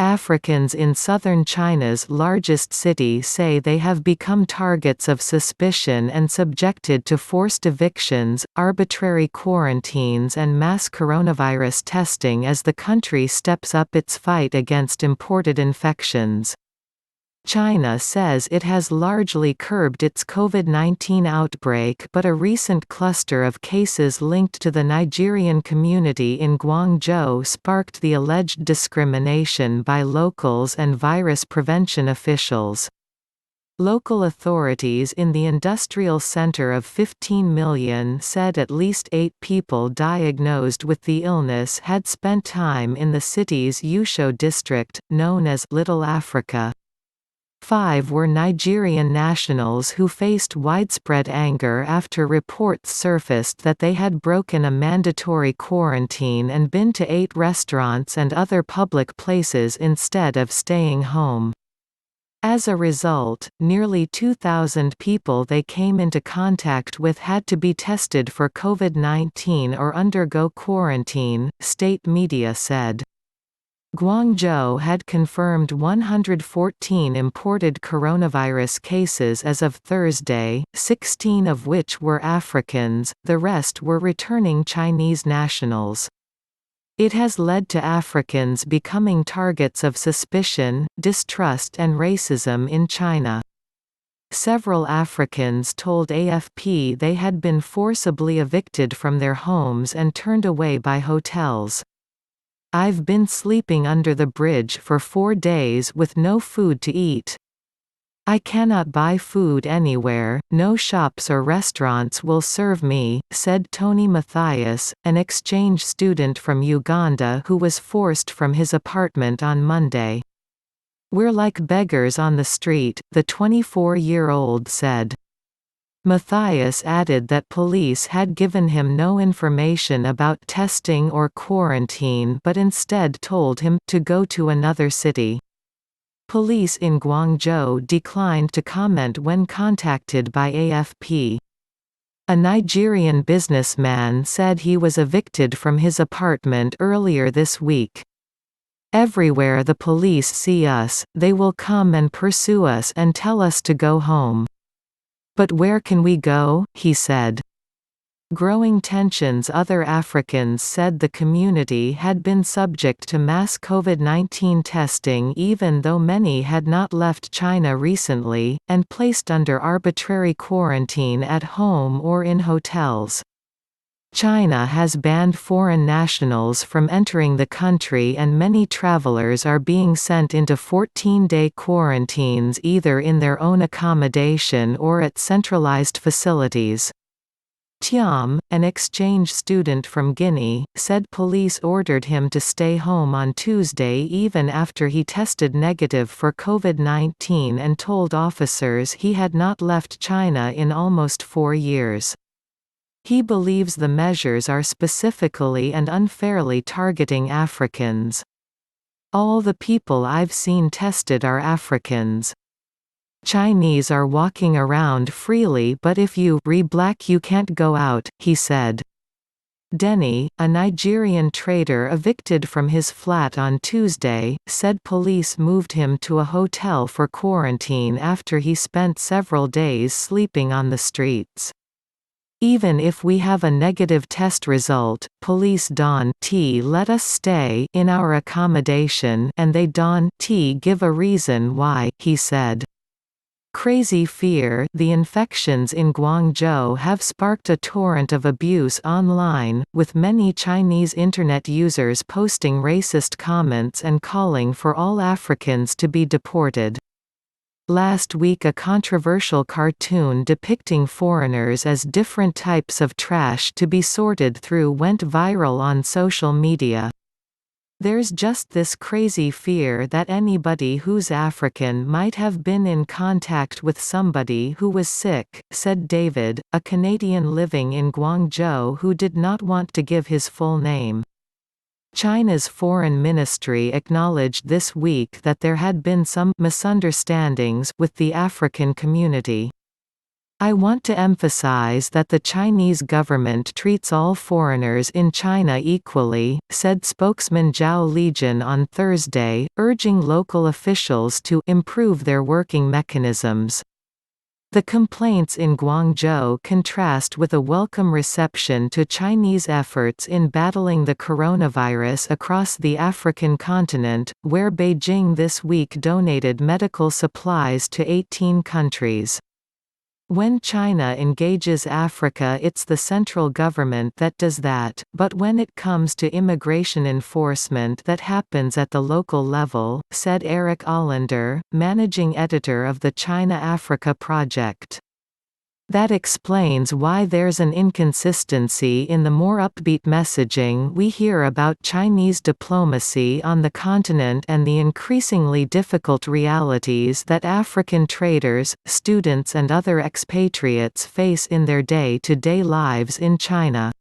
Africans in southern China's largest city say they have become targets of suspicion and subjected to forced evictions, arbitrary quarantines and mass coronavirus testing as the country steps up its fight against imported infections. China says it has largely curbed its COVID-19 outbreak, but a recent cluster of cases linked to the Nigerian community in Guangzhou sparked the alleged discrimination by locals and virus prevention officials. Local authorities in the industrial center of 15 million said at least 8 people diagnosed with the illness had spent time in the city's Yusho district, known as Little Africa. 5 were Nigerian nationals who faced widespread anger after reports surfaced that they had broken a mandatory quarantine and been to 8 restaurants and other public places instead of staying home. As a result, nearly 2,000 people they came into contact with had to be tested for COVID-19 or undergo quarantine, state media said. Guangzhou had confirmed 114 imported coronavirus cases as of Thursday, 16 of which were Africans, the rest were returning Chinese nationals. It has led to Africans becoming targets of suspicion, distrust and racism in China. Several Africans told AFP they had been forcibly evicted from their homes and turned away by hotels. "I've been sleeping under the bridge for 4 days with no food to eat. I cannot buy food anywhere, no shops or restaurants will serve me," said Tony Matthias, an exchange student from Uganda who was forced from his apartment on Monday. "We're like beggars on the street," the 24-year-old said. Matthias added that police had given him no information about testing or quarantine but instead told him to go to another city. Police in Guangzhou declined to comment when contacted by AFP. A Nigerian businessman said he was evicted from his apartment earlier this week. "Everywhere the police see us, they will come and pursue us and tell us to go home. But where can we go?" he said. Growing tensions. Other Africans said the community had been subject to mass COVID-19 testing even though many had not left China recently, and placed under arbitrary quarantine at home or in hotels. China has banned foreign nationals from entering the country and many travelers are being sent into 14-day quarantines either in their own accommodation or at centralized facilities. Tiam, an exchange student from Guinea, said police ordered him to stay home on Tuesday even after he tested negative for COVID-19 and told officers he had not left China in almost 4 years. He believes the measures are specifically and unfairly targeting Africans. "All the people I've seen tested are Africans. Chinese are walking around freely but if you're black you can't go out," he said. Denny, a Nigerian trader evicted from his flat on Tuesday, said police moved him to a hotel for quarantine after he spent several days sleeping on the streets. "Even if we have a negative test result, police don't let us stay in our accommodation and they don't give a reason why," he said. Crazy fear. The infections in Guangzhou have sparked a torrent of abuse online, with many Chinese internet users posting racist comments and calling for all Africans to be deported. Last week a controversial cartoon depicting foreigners as different types of trash to be sorted through went viral on social media. "There's just this crazy fear that anybody who's African might have been in contact with somebody who was sick," said David, a Canadian living in Guangzhou who did not want to give his full name. China's foreign ministry acknowledged this week that there had been some misunderstandings with the African community. "I want to emphasize that the Chinese government treats all foreigners in China equally," said spokesman Zhao Lijian on Thursday, urging local officials to "improve their working mechanisms." The complaints in Guangzhou contrast with a welcome reception to Chinese efforts in battling the coronavirus across the African continent, where Beijing this week donated medical supplies to 18 countries. When China engages Africa, it's the central government that does that, but when it comes to immigration enforcement, that happens at the local level, said Eric Allender, managing editor of the China-Africa Project. That explains why there's an inconsistency in the more upbeat messaging we hear about Chinese diplomacy on the continent and the increasingly difficult realities that African traders, students and other expatriates face in their day-to-day lives in China.